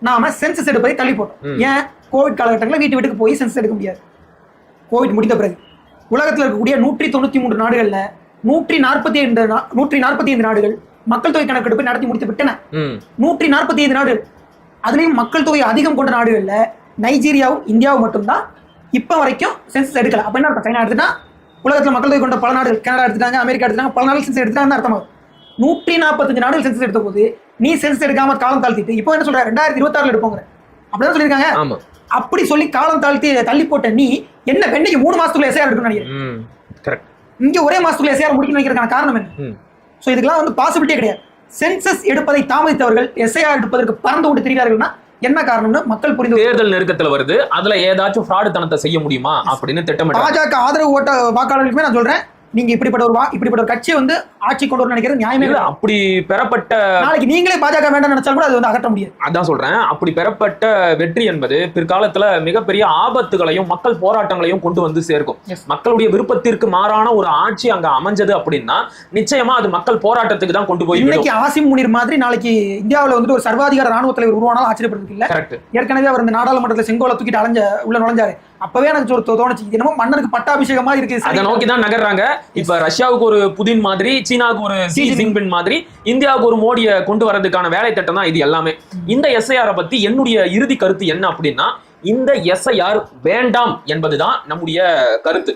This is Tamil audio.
நாம சென்சஸ் எடுப்பதை தள்ளி போட்டோம். ஏன்? கோவிட் காலகட்டங்களில் வீட்டுக்கு போய் சென்சஸ் எடுக்க முடியாது. கோவிட் முடிந்த பிறகு உலகத்தில் இருக்கக்கூடிய 193 நாடுகள்ல 145 நாடுகள் மக்கள் தொகை கணக்கெடுப்பை நடத்தி முடித்து விட்டன. 145 நாடுகள். அதுலயும் மக்கள் தொகை அதிகம் கொண்ட நாடுகள்ல நைஜீரியாவும் இந்தியாவும் மட்டும்தான் இப்ப வரைக்கும் சென்சஸ் எடுக்கல. அப்ப என்ன அர்த்தம்? சைனா எடுத்துட்டா உலகத்துல மக்கள் தொகை கொண்ட பல நாடுகள், கனடா எடுத்துட்டாங்க, அமெரிக்கா எடுத்துட்டாங்க, பல நாடுகள் சென்சஸ் எடுத்துட்டாங்கன்னு அர்த்தமாகும். 145 நாடுகள் சென்சஸ் எடுத்த போது நீ சென்சஸ் எடுக்காம காலம் தாழ்த்திட்டு இப்போ என்ன சொல்ற 2026 எடுப்போங்க அப்படிதான் சொல்லியிருக்காங்க. அப்படி சொல்லி காலம் தாழ்த்தி தள்ளி போட்ட நீ என்ன வெண்ணைக்கு 3 மாசத்துக்குள்ள எஸ்ஐஆர் எடுக்கணும்னு நினைக்கிறேன். இங்க ஒரே மாசத்துக்குள்ள எஸ்ஐஆர் முடிக்கணும் நினைக்கிறதுக்கான காரணம் என்ன? சோ இதுக்கெல்லாம் பாசிபிலிட்டியே கிடையாது. சென்சஸ் எடுப்பதை தாமதித்தவர்கள் எஸ்ஐஆர் எடுப்பதற்கு பறந்து கொண்டு திரிகிறார்கள்னா என்ன காரணம்னு மக்கள் புரிந்து. தேர்தல் நெருக்கத்துல வருது, அதுல ஏதாச்சும் ஃப்ராடு தனத்தை செய்ய முடியுமா அப்படின்னு திட்டமிட்டு பாஜக ஆதரவு வாக்காளர்களுக்குமே நான் சொல்றேன், நீங்க இப்படிப்பட்ட ஒரு கட்சியை ஆட்சி கொண்டு வர நினைக்கிறது நியாயமே இல்லை. அப்படி பெறப்பட்ட நாளைக்கு நீங்களே பாஜக வேண்டாம் நினைச்சாலும் கூட அது அகற்ற முடியாது. அதான் சொல்றேன், அப்படி பெறப்பட்ட வெற்றி என்பது பிற்காலத்துல மிகப்பெரிய ஆபத்துகளையும் மக்கள் போராட்டங்களையும் கொண்டு வந்து சேர்க்கும். மக்களுடைய விருப்பத்திற்கு மாறான ஒரு ஆட்சி அங்க அமைஞ்சது அப்படின்னா நிச்சயமா அது மக்கள் போராட்டத்துக்கு தான் கொண்டு போய். இன்னைக்கு ஆசிம் முனீர் மாதிரி நாளைக்கு இந்தியாவில் ஒரு சர்வாதிகார ராணுவ தலைவர் உருவானாலும் ஆச்சரியப்படுறதுக்கு இல்ல. ஏற்கனவே அவர் இந்த நாடாளுமன்றத்தில் செங்கோலை தூக்கிட்டு உள்ள நுழைஞ்சாரு. அப்பவே எனக்கு தோணுச்சு, என்னமோ மன்னருக்கு பட்டாபிஷேகமா இருக்கு. அதை நோக்கி தான் நகர்றாங்க. இப்ப ரஷ்யாவுக்கு ஒரு புதின் மாதிரி, சீனாவுக்கு ஒரு ஷி ஜின்பிங் மாதிரி, இந்தியாவுக்கு ஒரு மோடியை கொண்டு வரதுக்கான வேலை திட்டம் தான் இது எல்லாமே. இந்த எஸ்ஐஆர் பத்தி என்னுடைய இறுதி கருத்து என்ன அப்படின்னா, இந்த எஸ்ஐஆர் வேண்டாம் என்பதுதான் நம்முடைய கருத்து.